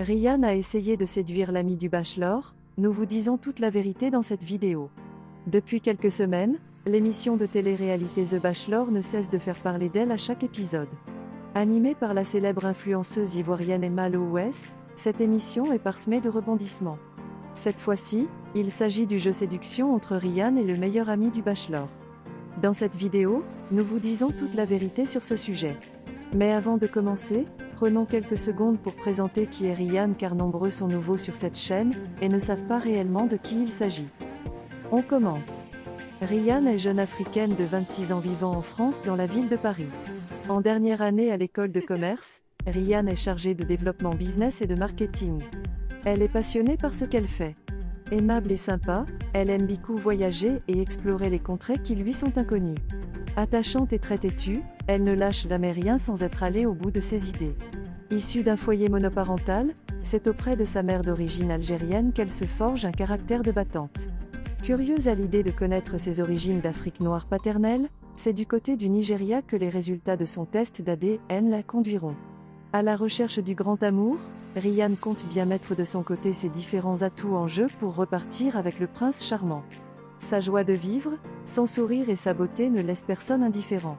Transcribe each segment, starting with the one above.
Ryan a essayé de séduire l'ami du Bachelor, nous vous disons toute la vérité dans cette vidéo. Depuis quelques semaines, l'émission de télé-réalité The Bachelor ne cesse de faire parler d'elle à chaque épisode. Animée par la célèbre influenceuse ivoirienne Emma Lowes, cette émission est parsemée de rebondissements. Cette fois-ci, il s'agit du jeu séduction entre Ryan et le meilleur ami du Bachelor. Dans cette vidéo, nous vous disons toute la vérité sur ce sujet. Mais avant de commencer, prenons quelques secondes pour présenter qui est Ryan car nombreux sont nouveaux sur cette chaîne et ne savent pas réellement de qui il s'agit. On commence. Ryan est jeune africaine de 26 ans vivant en France dans la ville de Paris. En dernière année à l'école de commerce, Ryan est chargée de développement business et de marketing. Elle est passionnée par ce qu'elle fait. Aimable et sympa, elle aime beaucoup voyager et explorer les contrées qui lui sont inconnues. Attachante et très têtue, elle ne lâche jamais rien sans être allée au bout de ses idées. Issue d'un foyer monoparental, c'est auprès de sa mère d'origine algérienne qu'elle se forge un caractère de battante. Curieuse à l'idée de connaître ses origines d'Afrique noire paternelle, c'est du côté du Nigeria que les résultats de son test d'ADN la conduiront. À la recherche du grand amour, Ryan compte bien mettre de son côté ses différents atouts en jeu pour repartir avec le prince charmant. Sa joie de vivre, son sourire et sa beauté ne laissent personne indifférent.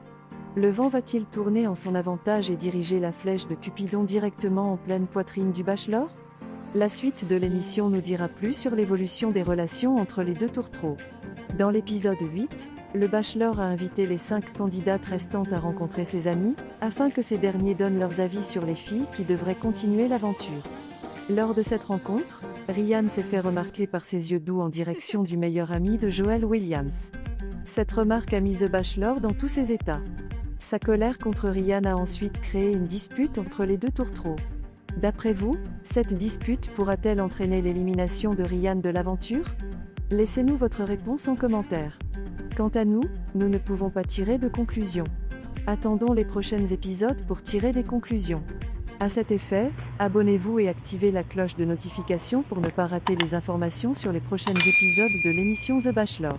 Le vent va-t-il tourner en son avantage et diriger la flèche de Cupidon directement en pleine poitrine du Bachelor ? La suite de l'émission nous dira plus sur l'évolution des relations entre les deux tourtereaux. Dans l'épisode 8, le Bachelor a invité les 5 candidates restantes à rencontrer ses amis, afin que ces derniers donnent leurs avis sur les filles qui devraient continuer l'aventure. Lors de cette rencontre, Ryan s'est fait remarquer par ses yeux doux en direction du meilleur ami de Joel Williams. Cette remarque a mis The Bachelor dans tous ses états. Sa colère contre Ryan a ensuite créé une dispute entre les deux tourtereaux. D'après vous, cette dispute pourra-t-elle entraîner l'élimination de Ryan de l'aventure ? Laissez-nous votre réponse en commentaire. Quant à nous, nous ne pouvons pas tirer de conclusion. Attendons les prochains épisodes pour tirer des conclusions. À cet effet, abonnez-vous et activez la cloche de notification pour ne pas rater les informations sur les prochains épisodes de l'émission The Bachelor.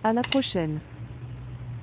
À la prochaine.